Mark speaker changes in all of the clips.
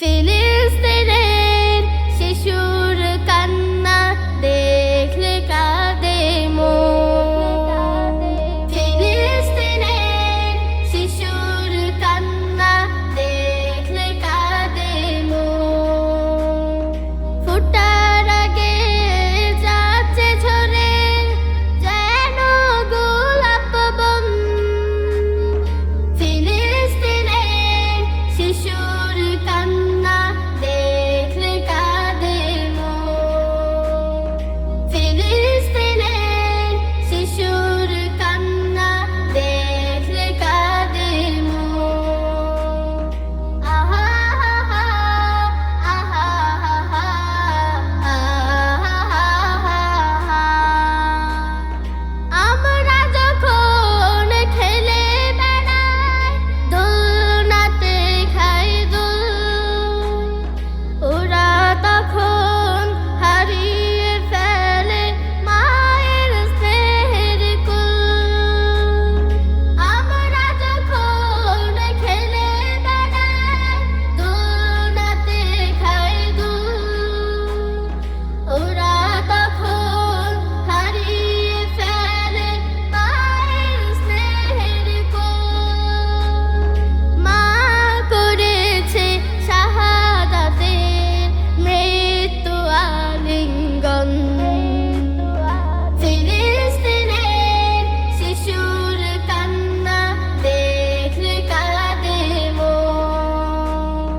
Speaker 1: ফিলিস্তিনের শিশুর কান্না দেখলে কাঁদে মন। ফিলিস্তিনের শিশুর কান্না দেখলে কাঁদে মন। ফুটার আগে যাচ্ছে ঝরে যেন গোলাপ বন। ফিলিস্তিনের শিশুর কান্না দেখলে কাঁদে মন। ফিলিস্তিনের শিশুর কান্না দেখলে কাঁদে মন। আহা আহা আহা আহা। আমরা যখন খেলে বেড়াই দোলনাতে খাই দোল, ওরা তখন হারিয়ে ফেলে মায়ের স্নেহের কোল। আমরা যখন খেলে বেড়াই দোলনাতে খাই দোল, ওরা তখন হারিয়ে ফেলে মায়ের স্নেহের কোল। মা করেছে শাহাদাতের মৃত্যু আলিঙ্গন। ফিলিস্তিনের শিশুর কান্না দেখলে কাঁদে মন।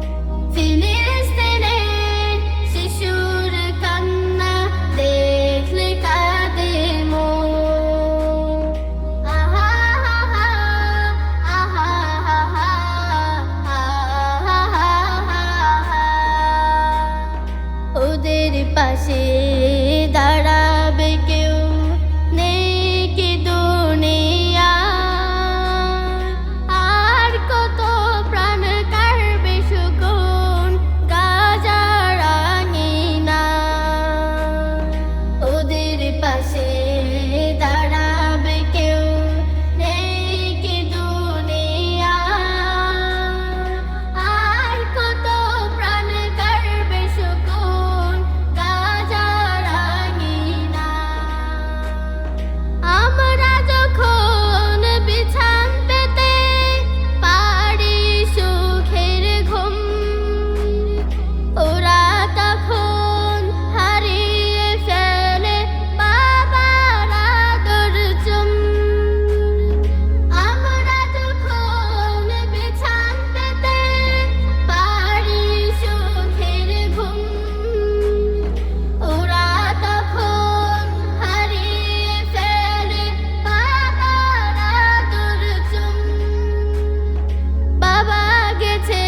Speaker 1: ফিলিস্তিনের শিশুর কান্না দেখলে কাঁদে মন। আহা আহা আহা আহা। ওদের পাশে দাঁড়াবে কেউ নেই কি দুনিয়ায়। আর কত প্রাণ কাড়বে শকুন গাজার আঙিনায়। ওদের পাশে দাঁড়াবে কেউ নেই কি দুনিয়ায়। আর কত প্রাণ কাড়বে শকুন গাজার আঙিনায়। আমরা যখন বিছান পেতে পারি সুখের ঘুম, ওরা তখন হারিয়ে ফেলে বাবার আদর চুম। আমরা যখন বিছান পেতে পারি সুখের ঘুম, ওরা তখন হারিয়ে ফেলে বাবার আদর চুম। বাবা গেছে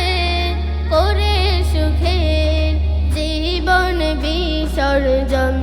Speaker 1: করে সুখের জীবন বিসর্জন।